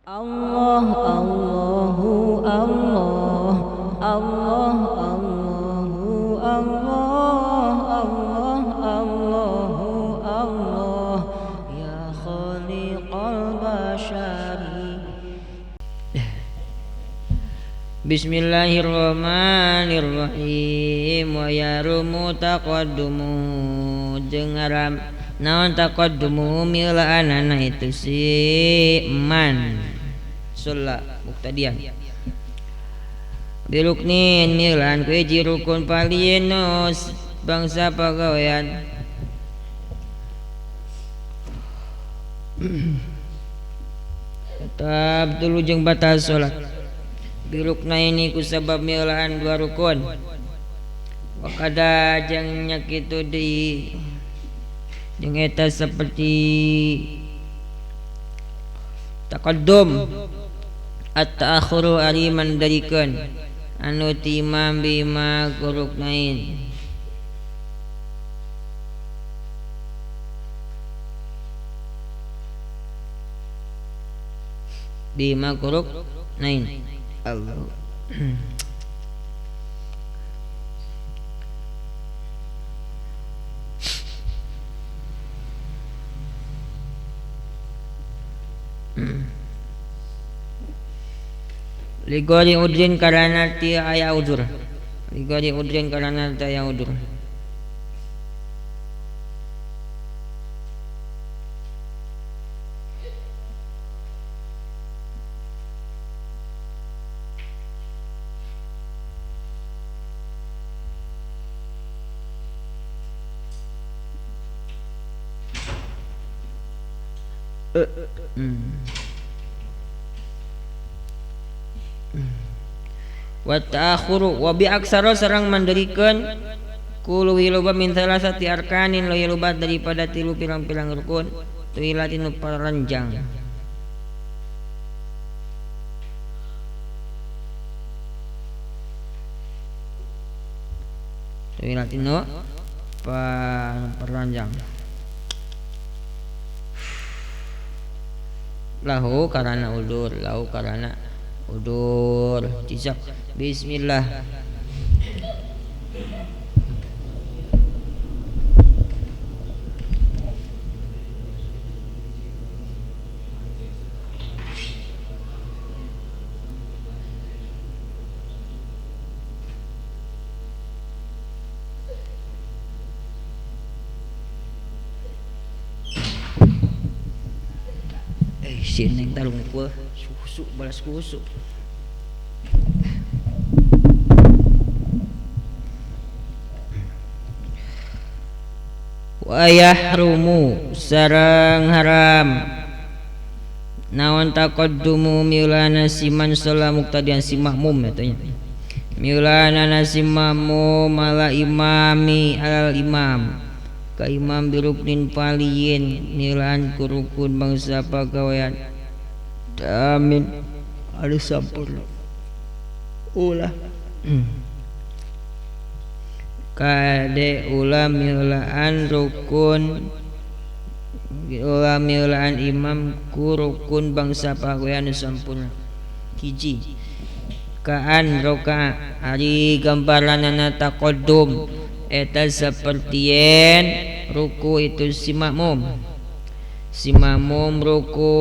Allah Allahu Allah Allah Allahu Allah Allah Allahu Allah ya khaliqal bashari. Bismillahirrahmanirrahim. Wa yarumu taqaddumu jeung ngaram naon taqaddumu milaanana itu si man sulla muktadian biluknin milan ku hiji rukun palienos bangsa pagawean tetap dulu jeung batal salat bilukna ini ku sabab milaan dua rukun wakada jeung nyakitu di jeung eta seperti taqaddum at-ta'akhuru ari mandarikeun anu ti imam bima kuruknain bima kuruknain Allah. Ligori udrin karana ti aya udur. Ligori udrin karana ti aya udur. Wa ta'akhuru wa bi aksara sareng mandarikeun kulu hiloba min salasati arkanin lo hiloba daripada tilu pirang-pirang rukun tuilatin paranjang tuilatin paranjang lahu karana udur cicak bismillah sineng talung ku susu balas kusu wa yahrumu sareng haram naon taqaddumu milana siman sholat muqtadian si makmum katanya milana si makmum ala imami alal imam ka imam biruknin paliin nilaan kurukun bangsa pagawean amin ada sampurna ulah kade ulah milaan rukun ulah milaan imam kurukun bangsa pagawean sampurna hiji kaan roka ari gambaranana taqaddum eta sapertieun ruku itu si makmum ruku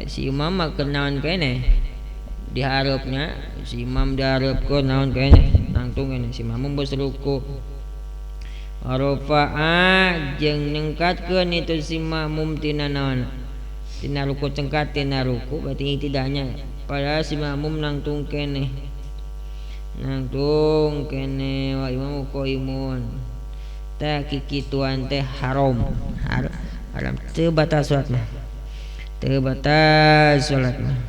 si imam mah kenaon kene diharapnya si imam diharapkeun naon kene nangtung kene si makmum geus ruku rafa'a jeung ningkatkeun itu si makmum tina naon tina ruku cengkat tina ruku berarti tidaknya padahal si makmum nangtung kene wa imam qaimun ta kikituan teh haram teu batal salat mah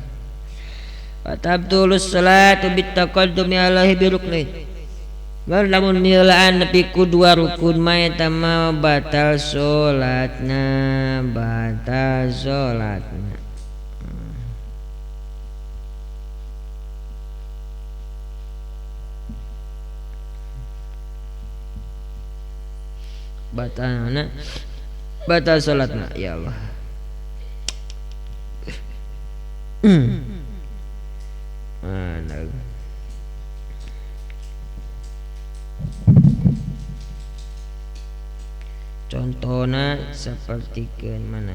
fatabtulus salatu bitaqaddumi alaihi biruknin wal lamun milaan nepi ku dua rukun mah eta mah batal salatna batal salatna ya Allah Nah, contohna seperti ke mana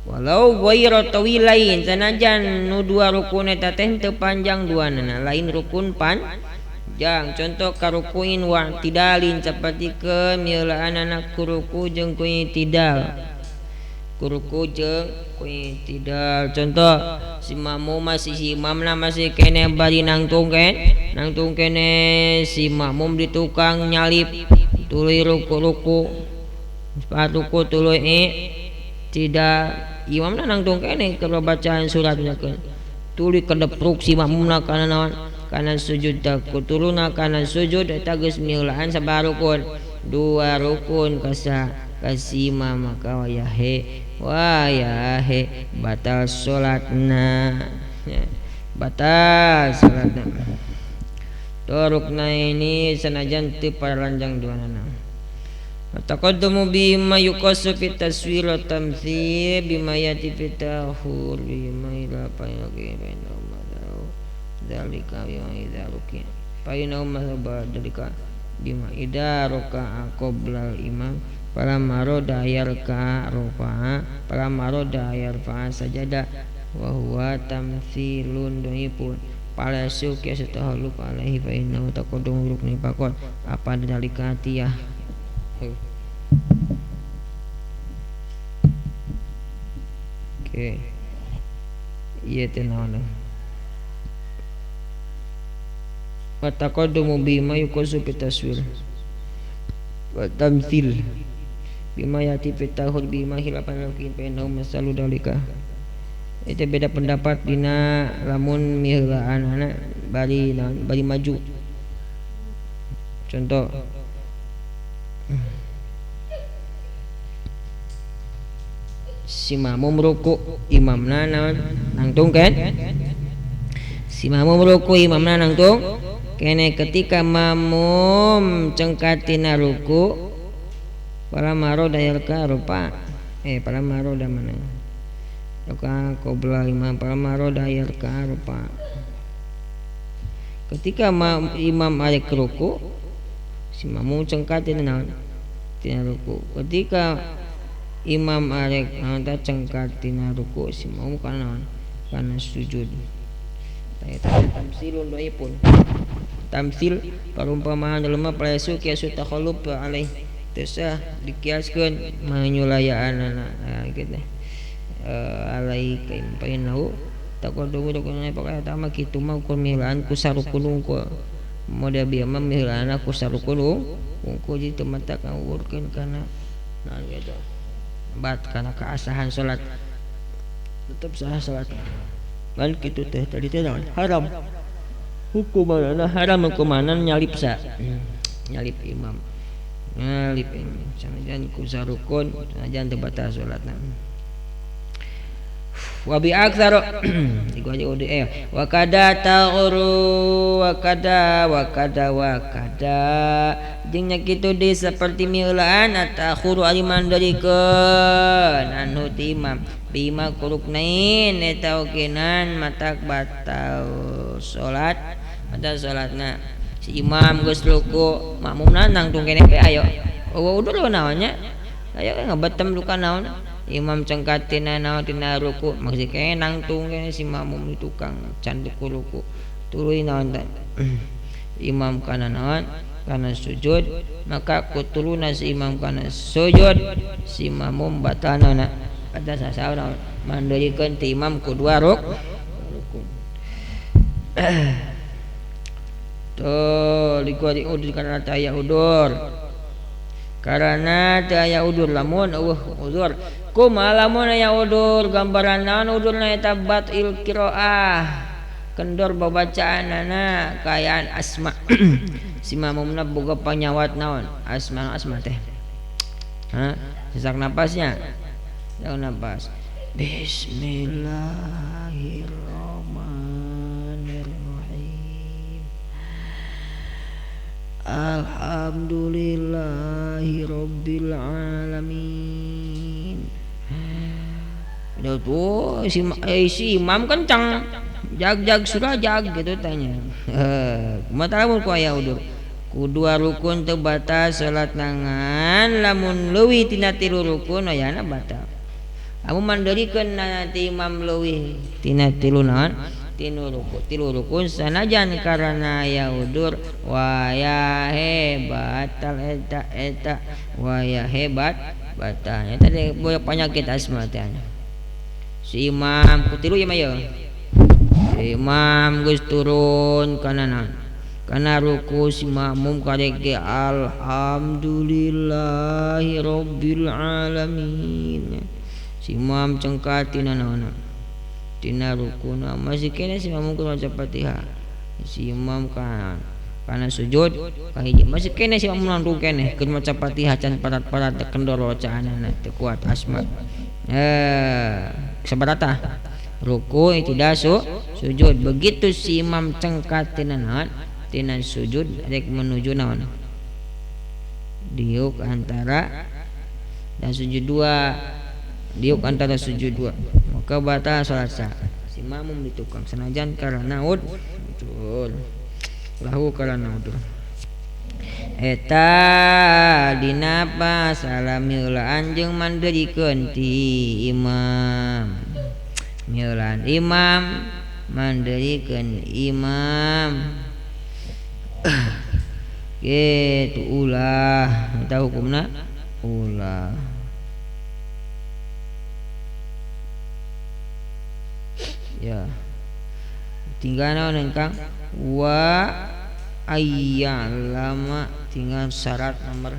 walau ghairu tawilain sanajan nu dua rukun eta teh teu panjang duanana lain rukun panjang contoh karukuin wa tidalin seperti ke mieulaan anak kuruku jeung ku tidal kuruku jeung ku tidal contoh si makmum masih si imamna masih kene bari nangtung kene si makmum di tukang nyalip tuluy ruku sepatuku tuluy tidak imamna nangtung kene keur bacaan suratnya kan tuluy kedepruk si makmumna kana naon kana sujud taku turuna kana sujud eta geus mieulaan sabaraha rukun dua rukun kasa kasima maka wayahe batal salatna batal salatna torukna ini sanajan teu pararanjang duanana taqaddamu bima yuqassu fi taswir wa tamthil bima yati fi tahur bima ila payaqi baina ummadahu dzalika wa idza rukiya baina ummadahu dzalika bima idza raka'a qabla imam falamma rada yarka rufa'a falamma rada yarfa'a sajada wa huwa tamthilun dhaifun pala syuki setahalluf alaihi fa innahu taqaddamu rukni faqat apa dzalika atiyah. Oke. Iya teh naon. Wa taqaddamu bima yuqasu fi taswir wa tamthil bima yati fi tahur bima khilafan lakin fa innahu masalu dalika. Itu beda pendapat dina lamun miheulaan anak bari maju. Contoh si makmum ruku imamna nangtung kan si makmum ruku imamna nangtung kene ketika makmum cengkatina ruku para maro dayalka rupa para maro da mana ruka qabla imam para maro dayalka rupa ketika imam arek ruku si makmum cengkatina tina ruku ketika imam arek anta cengkat tina ruku si makmum kana sujud tayata tamsilun dhaifun tamsil parumpamaan jelema palesu kiasu takhallub alaih tesah dikiaskeun manyulayaanana gitu alai kainahu taqaddamu rukun pokoknya tama kitu mah ukur mihlaan ku sarukun unggul model bieu mah mihlaan ku sarukun unggul jadi temata kang urkeun kana naon gitu bat karena keasahan salat tetap sah salat kan kitu teh tadi teh haram hukumanana haram hukumanan nyalip nyalip imam sanajan ku sarukun sanajan teu batal salatna wa bi aktsar iku aja udah wa kada ta'uru wa kada jeung nya kitu di seperti mieulaan atakhuru aliman darikeun anu ti imam bima kuruknain eta ogenan matak batal salatna si imam geus ruku makmumna nangtung kene ke ayo udur naonnya ayo ngabetem luka naon imam cengkatina naon tina ruku maksud kene nangtung kene si makmum di tukang canduk ruku tuluy naon imam kana naon kana sujud maka kutuluna si imam kana sujud si makmum batalna ada sasaur mandeureun ti imam ku dua ruku tuh dikuari udur karena taya udur lamun udur kumaha lamun aya udur gambaran naon udurna eta batil qiraah kendor babacaanana kayaan asma si makmumna boga panyawat naon asma teh sesak napasnya daun napas bismillahirrahmanirrahim alhamdulillahi rabbil alamin Udah tuh si imam kencang jag surah jag gitu tanya. Kumaha lamun ku aya udur. Kudua rukun teu batal salat nangan lamun leuwih tina 3 rukun ayana batal. Amun mandeurikeun nanti imam leuwih tina 3 naon? 3 rukun sanajan karana aya udur waya batal eta waya hebat batal. Eta teh boya penyakit asma teh. Si imam kutilu ya maya. Si imam geus turun kana naon? Kana ruku si makmum kadeke alhamdulillahi rabbil alamin. Si imam cengkat tina naon? Tina rukuna masih kene si makmum kudu maca Fatihah. Si imam kana sujud kahiji masih kene si makmum nangtung kene kudu maca Fatihah can parat-parat kendor bacaanna teu kuat asma. Sabarata ruku itu sujud begitu si imam cengkat tina naon? Tina sujud rek menuju naon diuk antara dan sujud dua diuk antara sujud dua maka batal salat sah si makmum ditukang sanajan karana udzur lahu karana udzur eta dina pasalam heula anjeun mandeurikeun ti imam meulan imam mandeurikeun imam gitu ulah eta hukumna ulah ya tinggal naon Kang wa ayyalama tinggal syarat nomor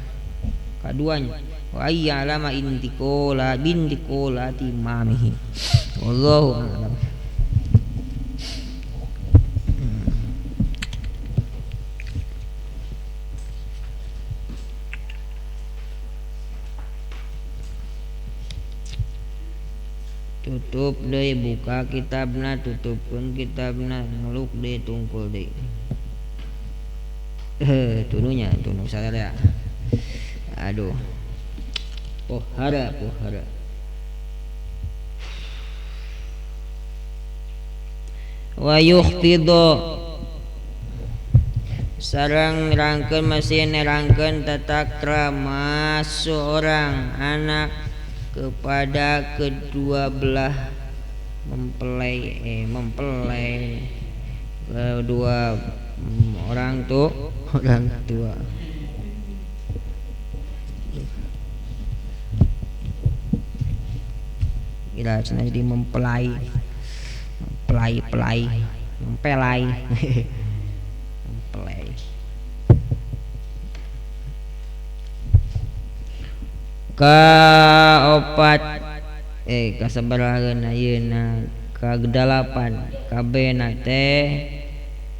kaduanya wa ayyalama intikola bintikola timamihi wallahu a'lam. Tutup deui buka kitabna tutupkeun kitabna ngeluk deui tungkul deui tununya tunu sadaya aduh pohara wa yukhfidu sareng nerangkeun masih nerangkeun tata krama seorang anak kepada kedua belah mempelai kedua orang tua kira jadi mempelai kaopat kasabarahan ayeuna kagedalapan kabehna teh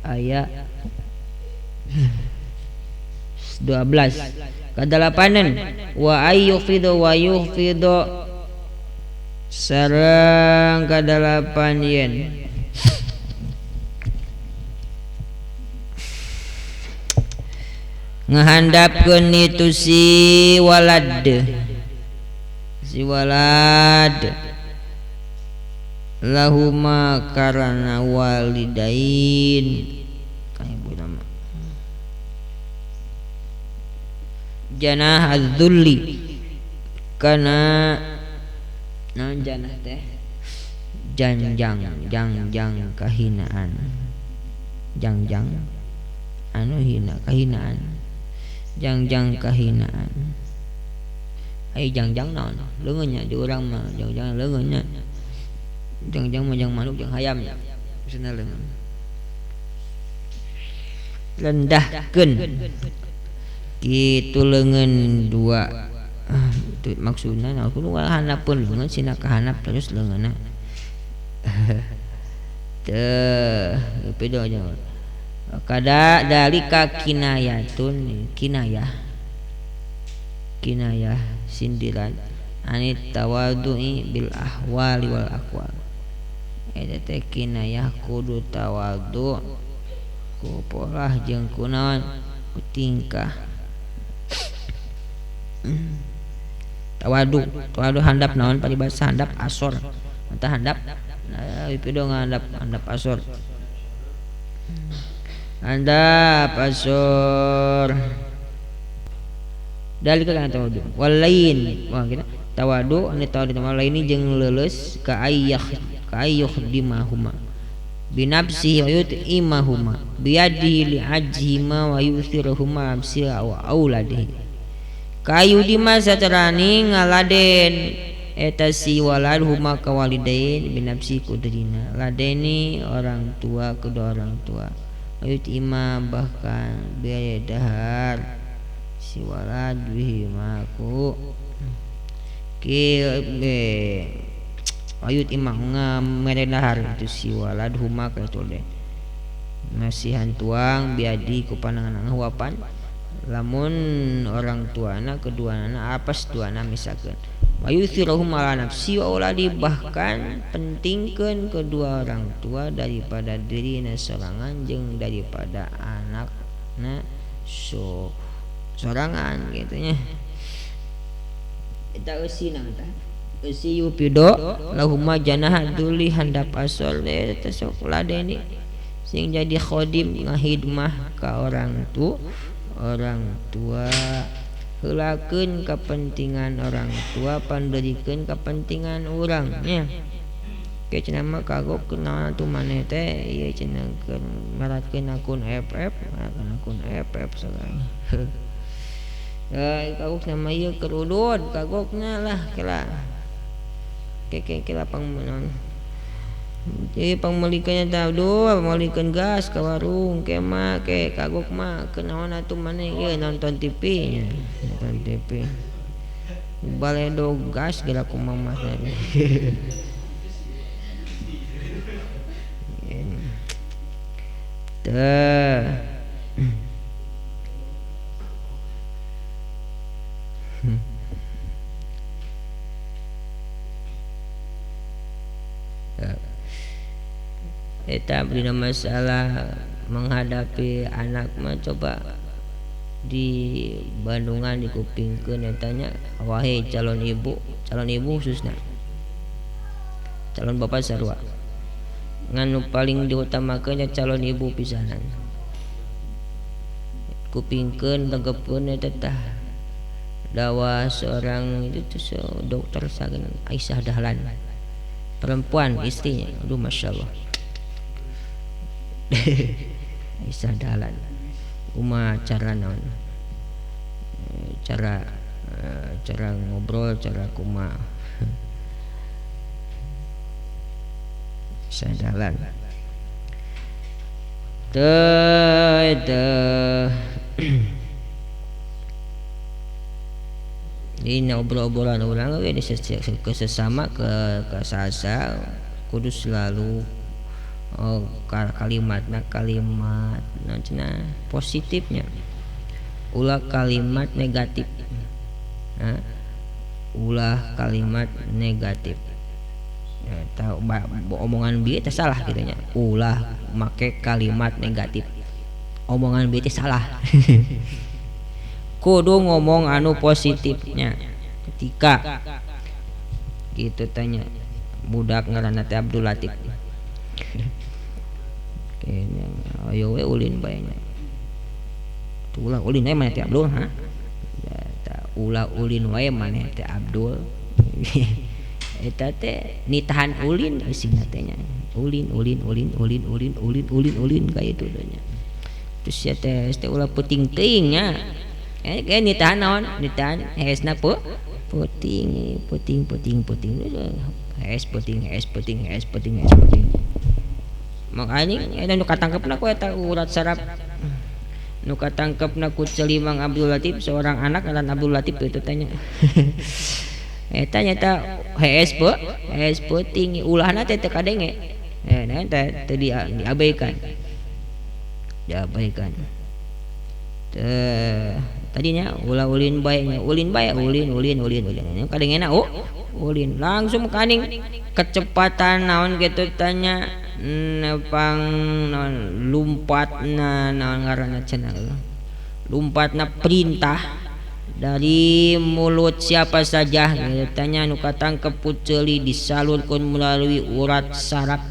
aya 12 kadalapanan wa ayyufidu wa yufidu sareng kadalapan yen ngahandapkeun itu si walad lahuma karana walidain kayak ibu nama janah az-zulli kana naon janah teh janjang kahinaan jangjang anu hina kahinaan jangjang kahinaan ai jangjang naon leungeunnya di urang mah jangjang leungeunnya jangjang mah jang manuk jang hayam cenah leungeun rendahkeun kitu leungeun dua itu maksudna nah kudu ngahanapeun leungeun sina kahanap terus leungeunna teu beda aja kada dalika kinayatun kinayah sindiran anit tawadhu'i bil ahwali wal aqwal eta teh kinayah kudu tawadhu ku pola jeung kunaon ku tingkah tawadhu handap naon paribasa handap asor Entah handap pido handap asor. Handap asor. Dalika kana tawadu. Walain. Wah kita tawadu anu tawadu walaini jeung leuleus ka ayyuh dimahuma. Binafsihi wa yut'imahuma biyadihi li ajhima wa yuthiruhuma absira wa auladihi. Kayu dima saterani ngaladen eta si walad huma ka walidain binafsi kudrina ladeni orang tua kedua orang tua ayut ima bahkan biaya dahar si walad bihi maku ki ayut ima ngamere dahar itu si walad huma ka itu deh nasihan tuang biadi ku panangan huapan lamun orang tuana kedua anak apes tuana misalkan mayuthiruhum ala nafsi wa auladi bahkan pentingkeun kedua orang tua daripada dirina sorangan jeung daripada anakna sorangan gitu nya eta eusina tah eusi yupido lahumma janaha duli handap asol eta sok ladeni sing jadi khodim ngahidmah ka orang tua heulakeun kepentingan orang tua panderikeun kepentingan urangnya ke cenah mah kagok kenaon atuh maneh teh ieu cenah ngaratkeun akun FF akun FF sagala kagok nama ieu kerudut kagokna lah kela kela pangmenon jadi pangmelikannya tadu melikeun gas ka warung ke mah ke kagok mah kenaon atuh maneh ieu nonton TV nya nonton TV baledo gas geura kumaha mah teh eta dina masalah menghadapi anak mah coba di Bandungan dikupingkeun etanya wahai calon ibu khususna calon bapak sarua nganu paling diutamakeun calon ibu pisanan kupingkeun tegepkeun eta tah dawa seorang itu tuh dokter sagan Aisyah Dahlan perempuan istrinya aduh masyaallah Aisyah Dahlan uma cara naon cara ngobrol cara kuma Aisyah Dahlan ini obrol-obrolan orang ini sesama ke sasa kudu selalu kalimat positifnya ulah kalimat negatif tahu omongan bieu teh salah gitunya ulah make kalimat negatif omongan bieu teh salah kudu ngomong anu positifnya ketika gitu tanya budak ngaranna teh Abdul Latif kayaknya ayo we ulin bae nya ulah ulin wae maneh teh Abdul ulah ulin wae maneh teh Abdul eta teh nitahan ulin singna teh nya ulin ka itu nya terus ya teh ulah puting teuing nya kayak nitahan naon nitahan hesna puting hes puting makanya eta nu katangkepna ku eta urat saraf nu katangkepna ku Celimang Abdul Latif seorang anak ngaran Abdul Latif itu tanya eta nyata HS puting ulahna teh teu kadenge nah eta teu diabaikan tadinya ulah ulin bae ulin kadengena ulin langsung kaning kecepatan naon gitu tanya nepang naon lumpatna naon ngaranna cenah lumpatna perintah dari mulut siapa saja tanya anu katangkep puceuli disalurkeun melalui urat saraf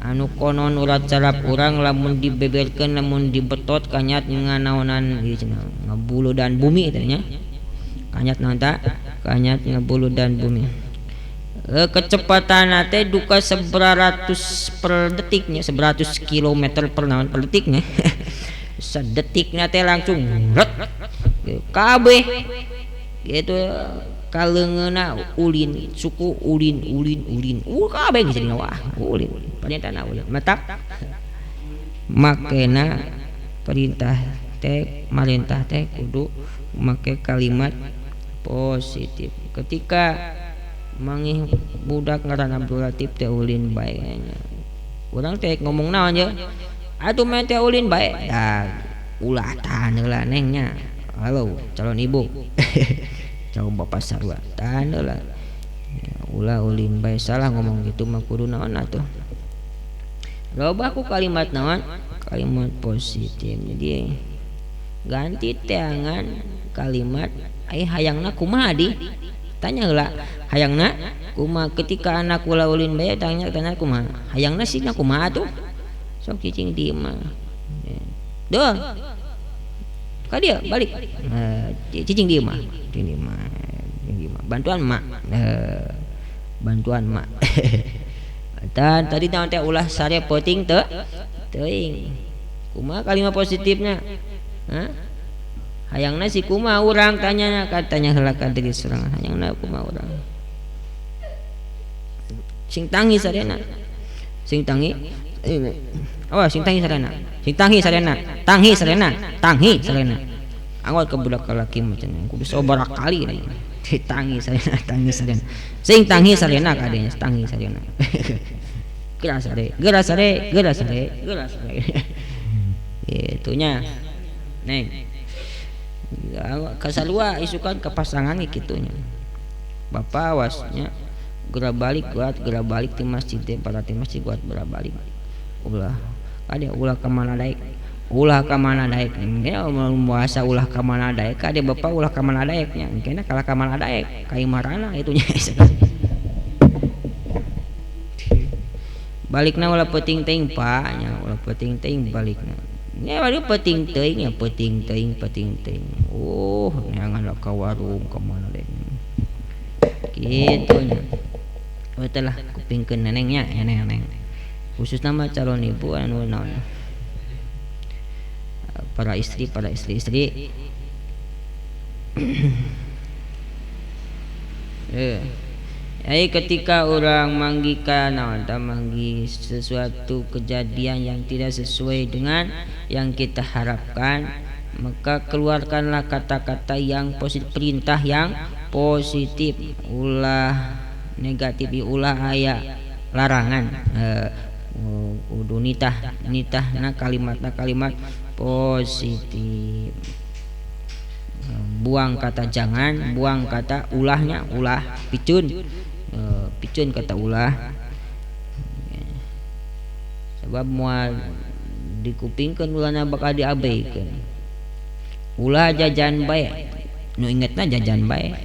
anu konon urat saraf urang lamun dibeberkeun lamun dibetot kanyat nganaonan ngabulu dan bumi tanya kanyat naon ta kanyat ngabulu dan bumi kecepatan teh duka 100 per detiknya 100 km per naon per detiknya sedetiknya teh langsung ret kabeh gitu kalengeuna ulin suku ulin kabeh jadi wah ulin panyata ulin matak makena perintah teh marintah teh kudu make kalimat positif ketika mangih budak ngaran Abdul Latif teh ulin bae urang teh ngomong naon ya atuh mah teh ulin bae ulah tahan heula nengnya halo calon ibu calon bapak sarua tahan heula ulah ulin bae salah ngomong gitu mah kudu naon atuh loba ku kalimat naon kalimat positif jadi ganti teangan kalimat hayangna kumaha di tanya heula hayangna kumaha ketika anak ulah ulin bae tanya kumaha hayangna sih kumaha tuh sok cicing di mah doh ka dia balik cicing di mah bantuan mak bantuan mak dan tadi naon teh ulah sare penting teuing kumaha kalimat positifnya hayangna si kumaha urang tanyanya katanya heula ka diri sorangan hayangna kumaha urang sing tangi sarena sing tangi sing tangi sarena anggot ke budak laki macam kudu sobarak kali nih tangi sarena sing tangi sarena kadenya tangi sarena geras sare itunya neng kasalua isukan ke pasangan gitunya bapak awasnya gerak balik di masjid para di masjid buat gerak balik ulah kemana daek ya bahasa ulah kemana daek ada bapak ulah kemana daeknya kena kalah kemana daek kai marana itunya balikna ulah penting teuing pak nya ulah penting teuing balikna nya bari penting teuing ya penting teuing neangan ka warung kemana daek kitu nya betulah kupingkeun nenengnya neneng khusus nama calon ibu anu naon para istri ketika orang manggikan manggi sesuatu kejadian yang tidak sesuai dengan yang kita harapkan maka keluarkanlah kata-kata yang positif perintah yang positif ulah negatif ulah aya larangan kudu nitah kalimat positif buang kata jangan buang kata ulahnya ulah picun kata ulah sebab moal dikupingkeun ulahna bakal diabaikeun ulah jajan bae nu ingetna jajan bae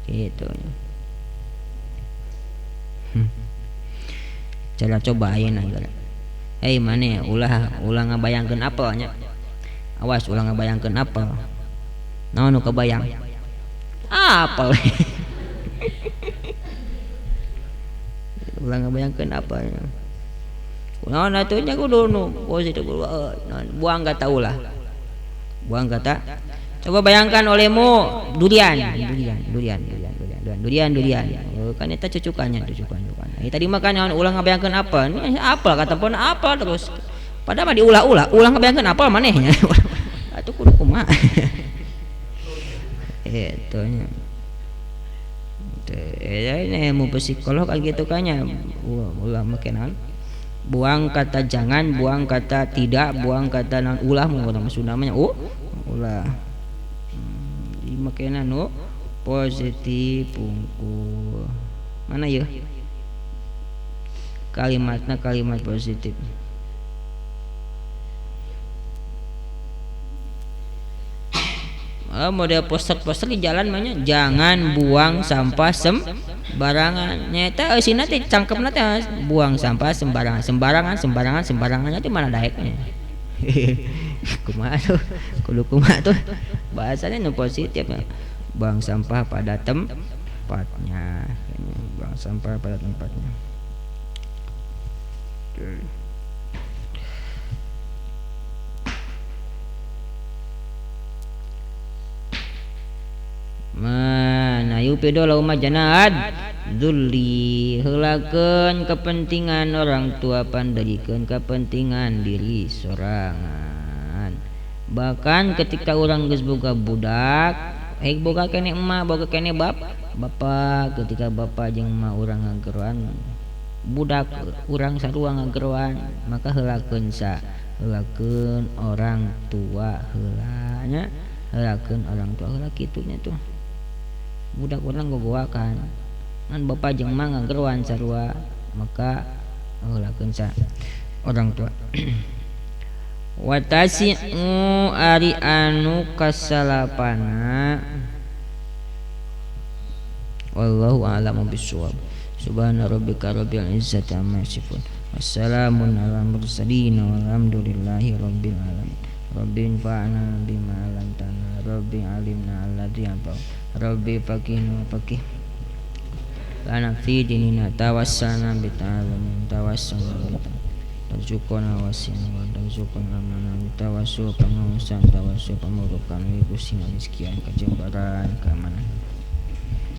gitu cara coba ayeuna hei mane ulah ngabayangkeun apelnya awas ulah ngabayangkeun apel naon nu kebayang apel ulah ngabayangkeun apelnya naon atunya kudu nu positif buang kata ulah buang kata coba bayangkan olehmu durian kan eta cucukannya tadi makan ulah ngabayangkeun apa ini apel kata pun apel terus padahal mah diulah-ulah ulah ngabayangkeun apel manehnya atuh kudu kumaha itu nya ini ilmu psikolog kan gitu kanya ulah make naon buang kata jangan buang kata tidak buang kata naon ulah mah Sunda namanya ulah makena nu positif pungkul mana ya kalimatnya kalimat positif model poster-poster di jalan mahnya jangan buang sampah sembarangan. Nyata eusina teh cangkepna teh buang sampah sembarangan teh mana daeknya. Kumaha tuh? Kudu kumaha tuh? Bahasanya nu positif. Buang sampah pada tempatnya. Buang sampah pada tempatnya. Mana yupido lauma janaad dzulli heulakeun kepentingan orang tua pandegikeun kepentingan diri sorangan. Bahkan ketika orang geus boga budak boga kene emak boga kene bapak ketika bapak jeung emak urang ngageroan budak urang sarua ngageroan maka heulakeun orang tua heula nya heulakeun orang tua heula kitu nya tuh budak urang gogoakan ngan bapak jeung emak ngageroan sarua maka heulakeun orang tua. Watasi'u ari anu kasalapana wallahu a'lamu bissawab. Subhana rabbika rabbil izzati amma yasifun wassalamun ala mursalin walhamdulillahi rabbil alamin. Rabbi anfa'na bima 'allamtana rabbi 'allimna alladhi yanfa'u rabbi faqihna faqih lana fi dinina tawassalna bi ta'alumin tawassalna bi tarzuqna wasina wa tarzuqna amana tawassul pengurusan tawassul pemurukan ibu singan sekian kejembaran keamanan.